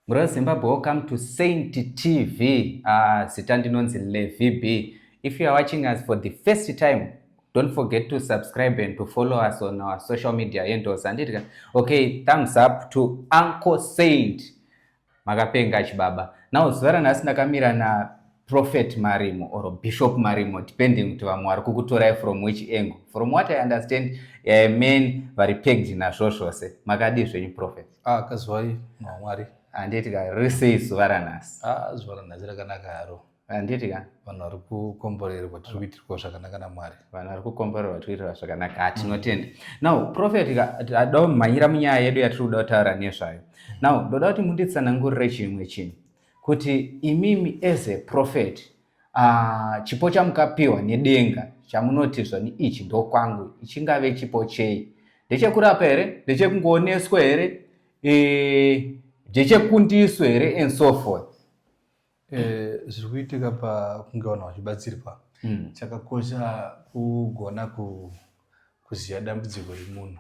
Bro Zimbabwe, welcome to Saint TV. Zita ndinonzi Levi B. If you are watching us for the first time, don't forget to subscribe and to follow us on our social media handles. Okay, thumbs up to Uncle Saint. Makapenga chibaba. Now zvara nhasi ndakamira na Prophet Marimo or Bishop Marimo, depending kuti vamwe vari kukutorai from which angle. From what I understand, men vari pegged nazvo zvose. Makadi zvenyu Prophet? Kazwai Mwari. Handiti ka risei zuva ranhasi. Zuva ranhasi rakanaka haro. Handiti ka vanhu vari kukomborerwa tiri kuitirwa zvakanaka naMwari. Vanhu vari kukomborerwa tiriitirwa zvakanaka. Hatinotenda. Now Prophet ada kumhanyira munyaya yedu yatiri kuda kutaura nezvayo. Now ndoda kuti munditsanangurire chimwe chinhu kuti imimi as a prophet chipo chamukapiwa nedenga chamunoti zvani ichi ndo kwangu ichingave chipo chei? Ndechekurapa here? Ndechekungooneswa here? Ndechekundiswa here? And so forth. Zviri kuitika pakunge vanhu vachibatsirwa chakakosha kugona kuziva dambudziko remunhu.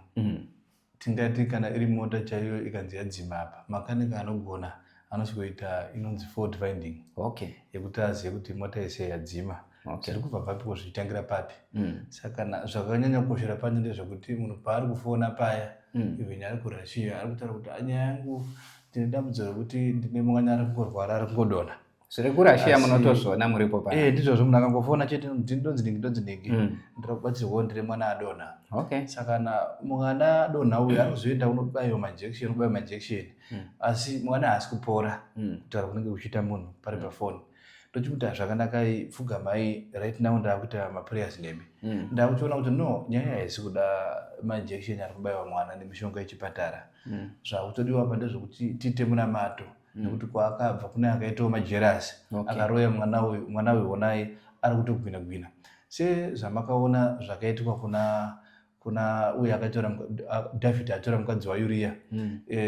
Tingati kana iri mota chaiyo ikanzi yadzima apa, makanika anogona anosvikoita inonzi fault finding. Okay. Yekuti azive kuti mota yese yadzima. Zviri kubva papiko zvichitangira papi. Saka zvakanyanya kukoshera panya ndezvekuti munhu paari kufona paya even ari kuRussia ari kutaura kuti nyaya yangu ndine dambudziko rekuti ndine mwana ari kungorwara ari kungodonha. Zviri kuRussia munotozviona muripo paya? Ndizvozvo munhu akangofona chete ndonzi ndingi ndiri kubatsirwawo ndine mwana adonha. Okay. Saka mwana adonha uyu ari kuzoenda unobayiwa majekisheni asi mwana haasi kupora kutaura kunenge kuchiita munhu pari pafoni. Ndochikuti zvakanaka pfugamai right now ndaakuita maprayers nemi. Ndaakuchiona kuti no, nyaya haisi kuda majekisheni ari kubayiwa mwana nemishonga yechipatara. Zvakutodiwa apa ndezvokuti tiite munamato nekuti kwaakabva kune akaitawo majerasi akaroya mwana uyu onai ari kutogwina-gwina. Sezvamakaona zvakaitwa kuna uyu akatora David atora mukadzi waUria.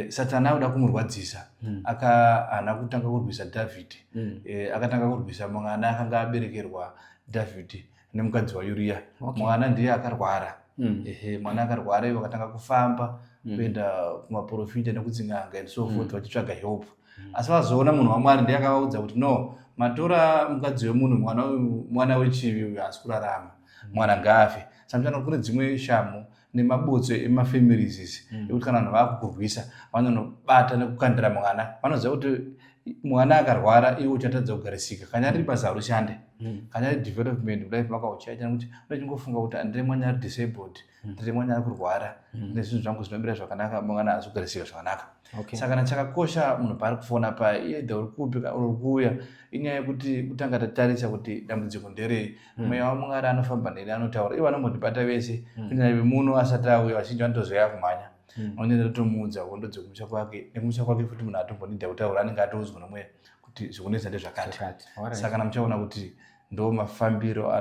Satani auda kumurwadzisa akahana kutanga kurwisa David. Akatanga kurwisa mwana akanga aberekerwa David nemukadzi waUria. Mwana ndiye akarwara. Mwana akarwara ivo akatanga kufamba kuenda kumaprofita nekudzin'anga and so forth vachitsvaga help. Asi vazoona munhu waMwari ndiye akavaudza kuti no, matora mukadzi wemunhu, mwana wechivi uyu haasi kurarama, mwana ngaafe. Samchana kune dzimwe shamu nemabotswe emafamilies izi ekuti kana vanhu vakukurwisa vanonobata nekukandira mwana. Vanoziva kuti mwana akarwara iwe uchatadza kugarisika. Kanyari basa harushande. Kanyari development life makauchaita kuti unochingofunga kuti ndiri mwana ari disabled, ndiri mwana ari kurwara, nezvinhu zvangu zvinomira zvakanaka, mwana haasi kugarisika zvakanaka. Saka chakakosha munhu paari kufona paya either uri kupi kana uri kuuya, inyaya yekuti kutanga tatarisa kuti dambudziko nderei. Mweya waMwari anofamba neni anotaura, ivo anombotibata vese kunyanya vemuno asati auya vazhinji vanotozoya kumhanya. Anoenda tomuudza wondodze kumusha kwake, nekumusha kwake futi munhu atombonidha kutaura anenge atoudzwa nomweya kuti zvikunetsa ndezvakati. Saka muchaona kuti ndo mafambiro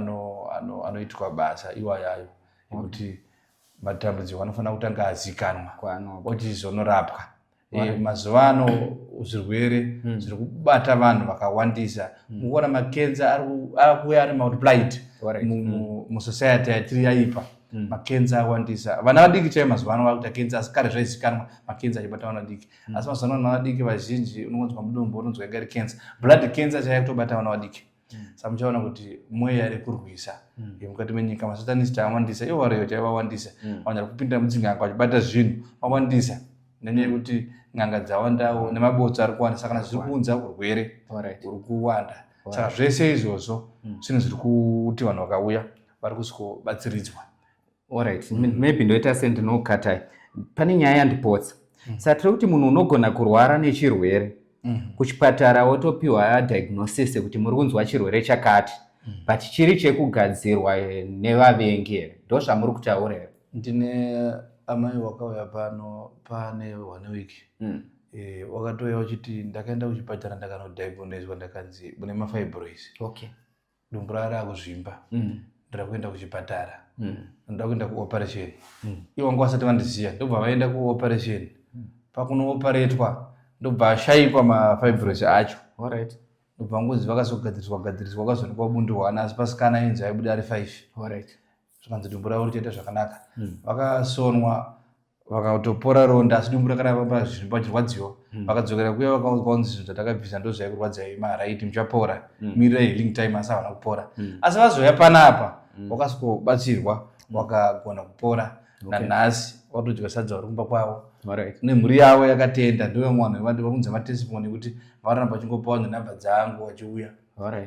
anoitwa basa iwayayo ekuti matambudziko anofanira kutanga azikanwa ochizonorapwa. Mazuva ano zvirwere zviri kubata vanhu vakawandisa. Mukuona makenza ari kuuya ari multiplied musociety yatiri yaipa. Makenza awandisa. Vana vadiki chaivo mazuva ano vakuita kenza asi kare zvaizikanwa makenza achibata vana vadiki. Asi mazuva ano vana vadiki vazhinji unongonzwa mudumbu unonzwa yanga iri kenza. Blood cancer chaiva kutobata vana vadiki. Saka muchaona kuti mweya iri kurwisa mukati menyika. Masatanist awandisa, ivo variyo chaivo vawandisa. Vanhu vari kupinda mudzin'anga vachibata zvinhu vawandisa. Nenyaya yekuti n'anga dzawandawo nemabotswe ari kuwanda. Saka zviri kuunza urwere huri kuwanda. Saka zvese izvozvo zvinhu zviri kuti vanhu vakauya vari kusikobatsiridzwa. Alright, maybe ndoita sendinokatai. Pane nyaya yandipotsa. Satiri kuti munhu unogona kurwara nechirwere kuchipatara wotopiwa diagnosis kuti muri kunzwa chirwere chakati, but chiri chekugadzirwa nevavengi here. Ndo zvamuri kutaura here? Ndine amai wakauya pano pane 1 week. Wakatouya uchiti ndakaenda kuchipatara ndakanodiagnoswa ndakanzi mune mafibroids. Okay. Dumbu rari akuzvimba. Ndira kuenda kuchipatara. Ndira kuenda kuoperation. Ivo vanga vasati vandiziva. Ndobva vaenda kuoperation. Pakunooperetwa ndobva ashayikwa mafibroids acho. Alright. Ndobva ngozi vakazogadziriswa vakazonikwa bundo 1 asi pasikana inzi aibuda ari 5. Alright. Zvakanzi dumbu ravo richaita zvakanaka. Vakasonwa vakatopora ronda asi dumbu rakaramba zvinhu pachirwadziwa vakadzokera kuya vakaunzi zvinhu zvatakabvisa ndo zvaikurwadzai maraiti muchapora mirira healing time asi havana kupora asi vazoya panapa wakasikobatsirwa wakagona kupora nanhasi watodya sadza vari kumba kwavo nemhuri yavo yakatenda ndiwe mwana vakunza matestimony kuti varamba vachingopawo nenhamba dzangu vachiuya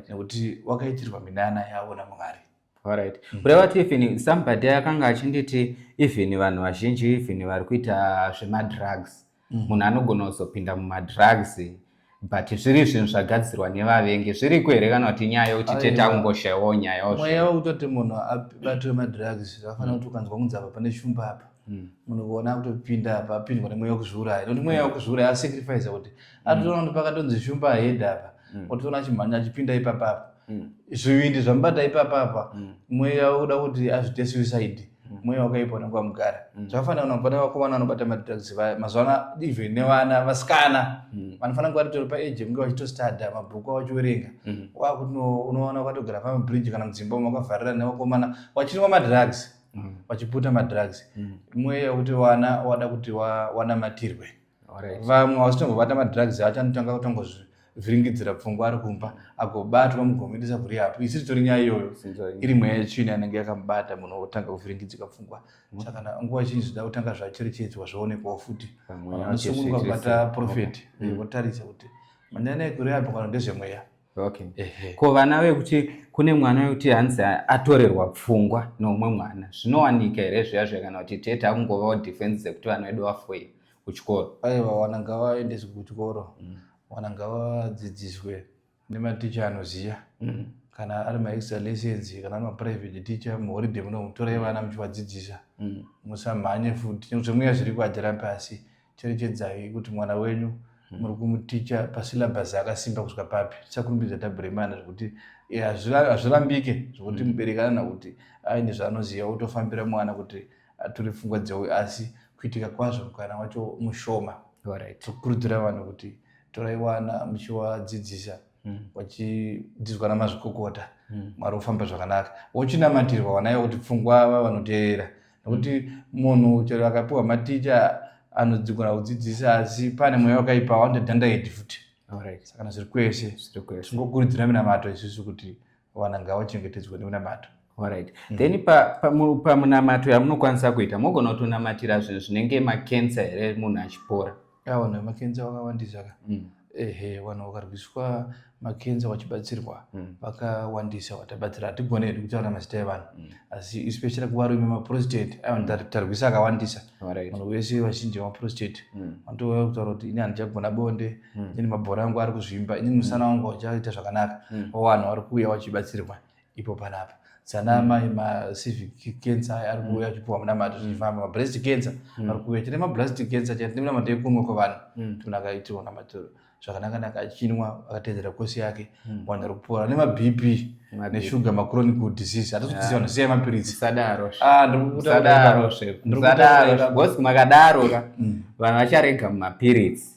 nekuti wakaitirwa minana yavo naMwari. Alright. Kureva kuti even somebody akanga achinditi even vanhu vazhinji even vari kuita zvemadrugs munhu anogona kuzopinda mumadrugs but zviri zvinhu zvagadzirwa nevavengi zviriko here kana kuti nyaya yokuti tete angoshayiwawo nyaya mweya wekutoti munhu abatwe madrugs zvakafanira kuti ukanzwa kunzi apa pane shumba apa munhu kuona kutopinda apa apindwa nemweya wekuzviuraya nokuti mweya wekuzviuraya asacrifice kuti atoona kuti pakatonzi shumba ahead apa otoona achimhanya achipinda ipapapa zvivindi zvamubata ipapapa mweya wokuda kuti azvite suicide mweya wakaipa unenge wamugara zvakafanira kuti pane vakomana vanobata madrugs mazuva even nevana vasikana vanofanira kuva ritori paage kunge vachitostadha mabhuku avachiverenga wakuti unoona wakatogara pamabridge kana mudzimba umo wakavharira nevakomana vachinwa madrugs vachiputa madrugs mweya wekuti vana wada kuti wanamatirwe vamwe vasitombobata madrugs achanotanga kutongozvhiringidzira pfungwa ari kumba agobatwa mugomedisa vhuri apo isi ritori nyaya iyoyo iri mweya yetsvina inenge yakamubata munhu otanga kuvhiringidzika pfungwa saka nguva zhinji zvida kutanga zvacherechedzwa zvoonekwawo futi anosungunuka kubata profeti votarisa kuti manyanya ekuri apo kana ndezvemweya. Ko vana vekuti kune mwana wekuti hanzi atorerwa pfungwa neumwe mwana zvinowanika here zviya zvekana kuti tete akungovawo defense dzekuti vana vedu vafoye kuchikoro aiwa wana ngavaendeswe kuchikoro wana ngavadzidziswe nematicha anoziya kana ari maextra lessons kana ari maprivate teacher muholiday muno mutorai vana muchivadzidzisa musamhanye futi nekuti mweya zviri kuadzira pasi cherechedzai kuti mwana wenyu muri kumuticha pasyllabus akasimba kusvika papi tisakurumbidza tabhuremana zvekuti hazvirambike zvekuti mubereki anana kuti aine zvaanoziva otofambira mwana kuti atore pfungwa dzewe asi kuitika kwazvo mukana wacho mushoma. Tokurudzira vanhu kuti torai wana muchivadzidzisa vachidzidziswa namazvikokota Mwari ofamba zvakanaka vochinamatirwa vana ivo kuti pfungwa vanoteerera nekuti munhu chero akapiwa maticha anodzigona kudzidzisa asi pane mweya wakaipa wandodhandaiti futi saka zviri kwese tingokurudzira minamato isusu kuti vana ngavachengetedzwe neminamato. Then pamunamato yamunokwanisa kuita mogona kutonamatira zvinhu zvinenge makensa here munhu achipora aona makensa wakawandisa vanhu vakarwiswa makensa vachibatsirwa vakawandisa vatabatsira hatigone hedu kutaura mazita evanhu asi especially kuvarume maprostate tarwisa akawandisa vanhu vese vazhinji vamaprostate vanotouya kutaura kuti ini handichagona bonde ini mabhora angu ari kuzvimba ini musana wangu uchaita zvakanaka vanhu vari kuuya vachibatsirwa ipo panapa zanama macivic cancer ari kuuya achipuwa munamato zvichifamba mabreast cancer ari kuuya chine mabreast cancer chati munamato ekumwe kwavanhu tunakaitirwa namatoro zvakanaka achinwa akatedzera kosi yake vanhu vari kupora nemabp neshuga machronic disease hatikudzidzisa vanhu sei mapiritsi gosi makadaro vanhu vacharega mumapiritsi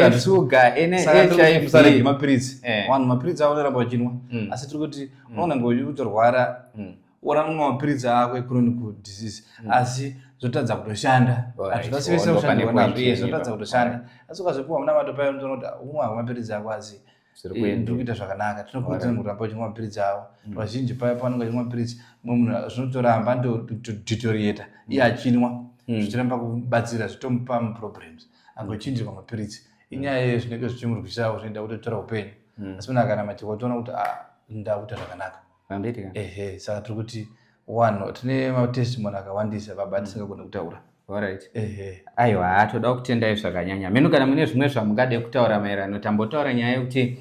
eshuga hiv mapiritsi vanhu mapiritsi avanoramba vachinwa asi tiri kuti unoona ngeutorwara uramwa mapiritsi ako echronic disease asi zvotadza kutoshanda hazvinasivise kushandirwa nazvo zvotadza kutoshanda asi ukazopiwa munamato payo unotoona kuti umwa mapiritsi ako asi ndiri kuita zvakanaka tinokurudzira kuramba uchimwa mapiritsi avo vazhinji paya pavanenge vachimwa mapiritsi mumwe munhu zvinotoramba ndodeteriorata iye achinwa zvichiramba kubatsira zvitomupa muproblems angochinjirwa mapiritsi inyaya yezvinenge zvichimurwisawo zvinoita kutotora upenyu asi munhu akanamatirwa toona kuti ndakuita zvakanaka saka tiri kuti wanhu tine matestimony akawandisa baba atisingagona kutaura. Aiwa toda kutendai zvakanyanya meno kana mune zvimwe zvamungade kutaura maererano tambotaura nyaya yekuti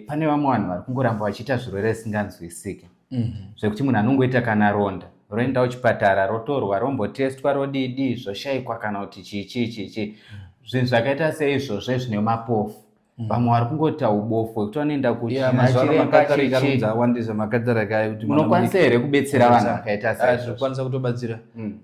pane vamwe vanhu vari kungoramba vachiita zvirwere zvisinganzwisiki zvekuti munhu anongoita kana ronda roenda kuchipatara rotorwa rombotestwa rodidi zvoshayikwa kana kuti chichi zvinhu zvakaita seizvozvo zvine mapofu vamwe vari kungota ubofu hwekuti vanoenda kuchiremba awandisa makataraka ayo kuti munokwanisa here kubetsera vanhu vakaita saizvokwanisa kutobatsira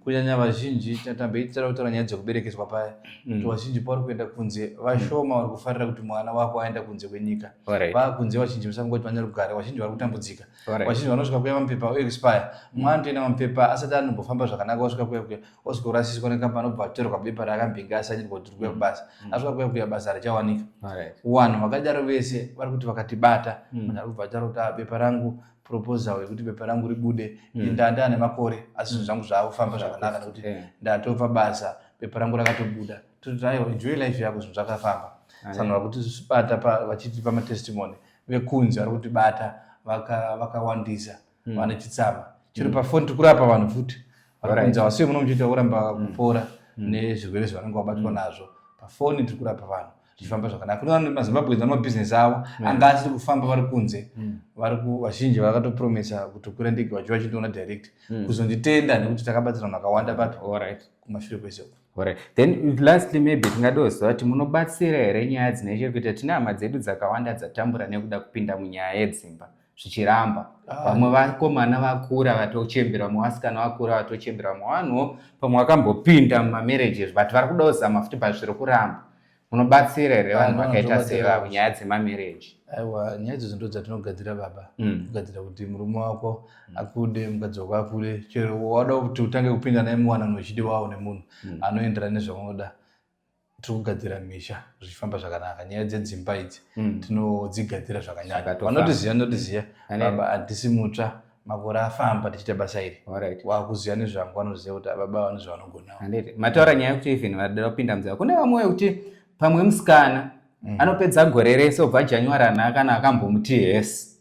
kunyanya vazhinji tambeitira kutaura nyaya dzekuberekeswa paya kuti vazhinji pavari kuenda kunze vashoma vari kufarira kuti mwana wako aenda kunze kwenyika vakunze vazhinji musangoti vanyari kugara vazhinji vari kutambudzika vazhinji vanosvika kuya mapepa oexpire mwana toenda mapepa asati anombofamba zvakanaka osvika kuya osvika kurasiswa nekamba anobva atorerwa bepa raakambinga asanyirwa kuti kuya kubasa asvika kuya basa harichawanika vanhu vakadaro vese vari kuti vakatibata munhu ari kubva ataura kuti bepa rangu proposal yekuti bepa rangu ribude ndanda nemakore asi zvinhu zvangu zvaakufamba zvakanaka nekuti ndatobva basa bepa rangu rakatobuda toti aiwa enjoy life yako zvinhu zvakafamba saka vakutibata vachiti pamatestimony vekunzi vari kutibata vakawandisa vane chitsama chiri pafoni tikurapa vanhu futi vakunzi wasiwe muno muchiita kuramba kupora nezvirwere zvavanenge vabatwa nazvo pafoni tiri kurapa vanhu zvichifamba zvakanaka kune vanhu mazimbabwe nemabhizinesi avo anga asiri kufamba vari kunze vazhinji vakatopromisa kuti kwira ndege vachiva vachindiona direct kuzonditenda nekuti takabatsira vanhu vakawanda papi kumashure kwese then lastly maybe tingadoziva kuti munobatsira here nyaya dzine chekuita tine hama dzedu dzakawanda dzatambura nekuda kupinda munyaya yedzimba zvichiramba vamwe vakomana vakura vatochembera vamwe vasikana vakura vatochembera vamwe vanhuwo pamwe vakambopinda mumamarriages but vari kuda kuzama futi zviri kuramba munobatsira here vanhu vakaita seva nyaya dzemamarriage aiwa nyaya idzodzo ndo dzatinogadzira baba kugadzira kuti murume wako akude mukadzi wako akude chero wada kuti utange kupinda naye muwanano wechidiwawo nemunhu anoenderana nezvaunoda tiri kugadzira misha zvichifamba zvakanaka nyaya dzedzimba idzi tinodzigadzira zvakanyanya vanotiziva notiziva baba handisi mutsva makore afamba tichiita basa iri wakuziva nezvangu vanoziva kuti baba vane zvavanogonawo mataura nyaya yekuti even vadada kupinda mudzimba kune vamwe wekuti pamwe musikana anopedza gore rese obva January anakana akambomuti hesi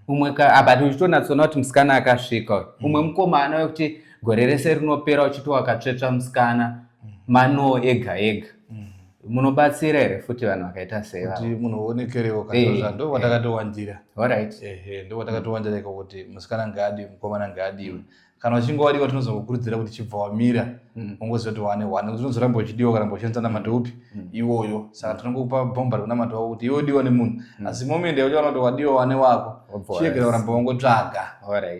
umwe but uchitonatsona kuti musikana akasvika umwe mukomana wekuti gore rese rinopera uchito akatsvetsva musikana mano ega ega munobatsira here futi vanhu vakaita seva kuti munhu uonekerewo kana ndo watakatowandira ndo watakatowandira iko kuti musikana ngaadi mukomana ngaadiwe kana uchinge wadiwa tinozokukurudzira kuti chibva wamira ungoziva kuti wane kuti unozoramba uchidiwa kana ushandisa namatopi iwoyo saka tinongokupa bhomba rekunamata wako kuti iwe odiwa nemunhu asi moment yauchiona kuti wadiwa wane wako chiyegera kuramba wangotsvaga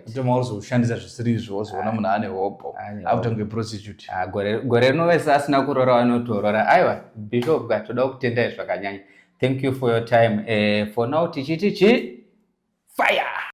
kuti mauzoshandisa zvisirizvo wozoona munhu ane hopo akutange prostitute gore rinovesa asina kurora vanotorora aiwa bishop toda kutendai zvakanyanya. Thank you for your time. For now tichiti fire.